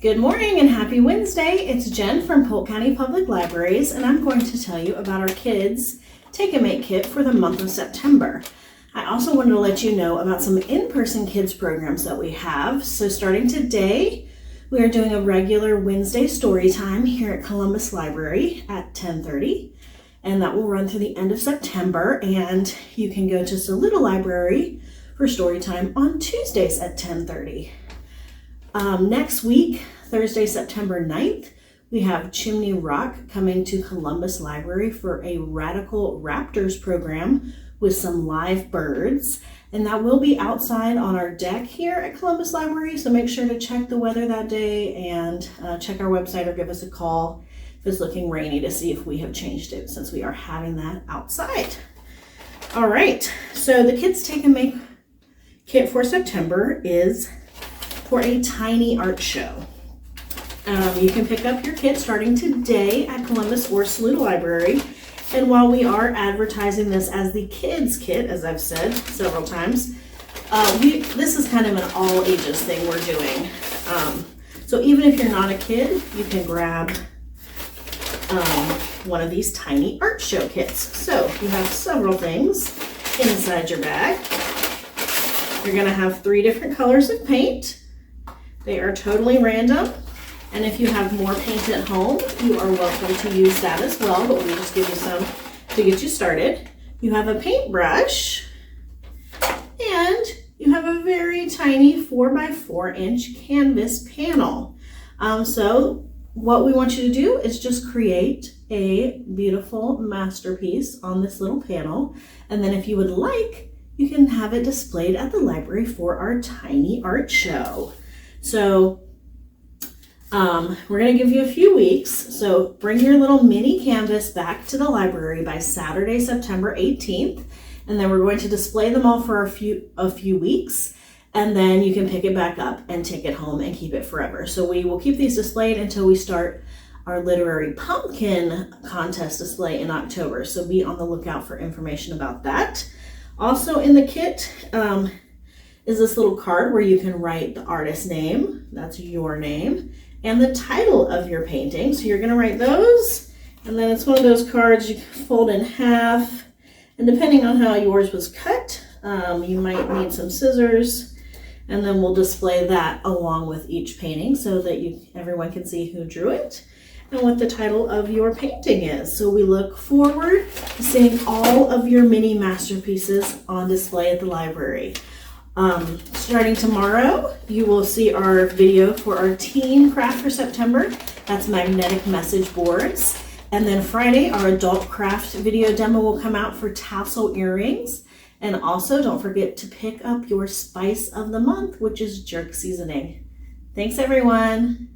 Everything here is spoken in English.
Good morning and happy Wednesday. It's Jen from Polk County Public Libraries, and I'm going to tell you about our kids Take and Make kit for the month of September. I also wanted to let you know about some in-person kids programs that we have. So starting today, we are doing a regular Wednesday story time here at Columbus Library at 10:30, and that will run through the end of September. And you can go to Saluda Library for story time on Tuesdays at 10:30. Next week, Thursday, September 9th, we have Chimney Rock coming to Columbus Library for a Radical Raptors program with some live birds. And that will be outside on our deck here at Columbus Library. So make sure to check the weather that day and check our website or give us a call if it's looking rainy to see if we have changed it, since we are having that outside. All right, so the Kids Take and Make kit for September is for a tiny art show. You can pick up your kit starting today at Columbus or Saluda Library. And while we are advertising this as the kids kit, as I've said several times, this is kind of an all ages thing we're doing. So even if you're not a kid, you can grab one of these tiny art show kits. So you have several things inside your bag. You're going to have 3 different colors of paint. They are totally random, and if you have more paint at home, you are welcome to use that as well, but we'll just give you some to get you started. You have a paintbrush, and you have a very tiny 4x4-inch canvas panel. So what we want you to do is just create a beautiful masterpiece on this little panel, and then if you would like, you can have it displayed at the library for our tiny art show. So we're going to give you a few weeks. So bring your little mini canvas back to the library by Saturday, September 18th. And then we're going to display them all for a few weeks. And then you can pick it back up and take it home and keep it forever. So we will keep these displayed until we start our literary pumpkin contest display in October. So be on the lookout for information about that. Also in the kit, is this little card where you can write the artist's name, that's your name, and the title of your painting. So you're gonna write those, and then it's one of those cards you fold in half, and depending on how yours was cut, you might need some scissors, and then we'll display that along with each painting so that everyone can see who drew it and what the title of your painting is. So we look forward to seeing all of your mini masterpieces on display at the library. Starting tomorrow, you will see our video for our teen craft for September. That's magnetic message boards. And then Friday, our adult craft video demo will come out for tassel earrings. And also don't forget to pick up your spice of the month, which is jerk seasoning. Thanks everyone.